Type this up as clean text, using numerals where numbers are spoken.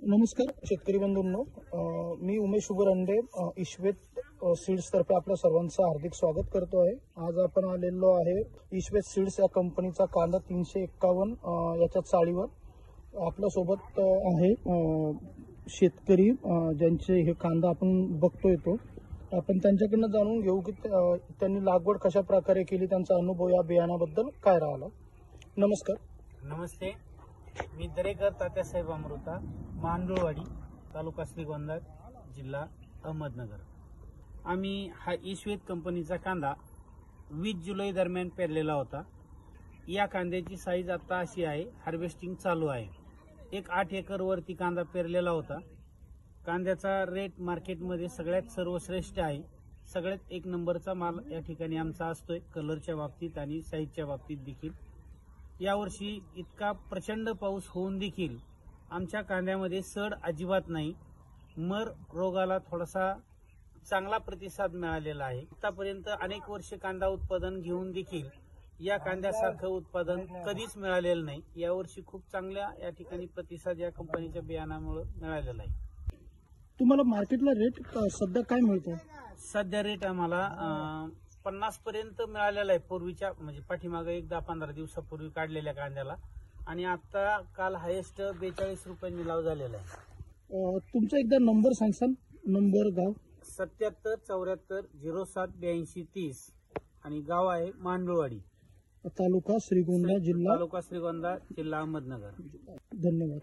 नमस्कार शेतकरी बंधूंनो, मी उमेश उगरंडे ईश्वेत सीड्स तर्फे आपल्या सर्वांचं हार्दिक स्वागत करतो आहे। आज आपण आलेलो आहे ईश्वेत सीड्स या कंपनीचा कांदा 351 याच्या चाळीवर। आपल्या सोबत आहे शेतकरी ज्यांचे हे कांदा आपण बघतोय तो आपण त्यांच्याकडनं जाणून घेऊ की त्यांनी लागवड कशा प्रकारे केली, त्यांचा अनुभव या बियाणाबद्दल काय राहिला। नमस्कार। नमस्ते, मी दरेकर तात्यासाहेब अमृता, मांडुळवाडी, तालुका श्रीगोंदा, जिल्हा अहमदनगर। आम्ही हा ईश्वेत कंपनीचा कांदा 20 जुलै दरम्यान पेरलेला होता। या कांद्याची साईज आता अशी आहे, हार्वेस्टिंग चालू आहे। एक 8 एकर वरती कांदा पेरलेला होता। कांद्याचा रेट मार्केटमध्ये सगळ्यात सर्वश्रेष्ठ आहे। सगळ्यात एक नंबरचा माल या ठिकाणी आमचा असतोय, कलरच्या बाबतीत आणि साईजच्या बाबतीत देखील। यावर्षी इतका प्रचंड पाऊस होऊन देखील आमच्या कांद्यामध्ये सड अजिबात नाही। मर रोगाला थोडासा चांगला प्रतिसाद मिळालेला आहे। आतापर्यंत अनेक वर्ष कांदा उत्पादन घेऊन देखील या कांद्यासारखं उत्पादन कधीच मिळालेलं नाही। यावर्षी खूप चांगल्या या ठिकाणी प्रतिसाद या कंपनीच्या बियाणामुळे मिळालेला आहे। तुम्हाला मार्केटला रेट सध्या काय मिळतो? सध्या रेट आम्हाला 50 पर्यंत मिळालेला आहे। पूर्वीच्या म्हणजे पाठीमागे एक 10-15 दिवसापूर्वी काढलेल्या कांद्याला, आणि आता काल हायेस्ट 42 रुपये निलाव झालेला आहे। तुमचा एकदा नंबर सांगसान, नंबर गाव? 77 74 07 82 30 आणि गाव आहे मांडुळवाडी, तालुका श्रीगोंदा, जिल्हा अहमदनगर। धन्यवाद।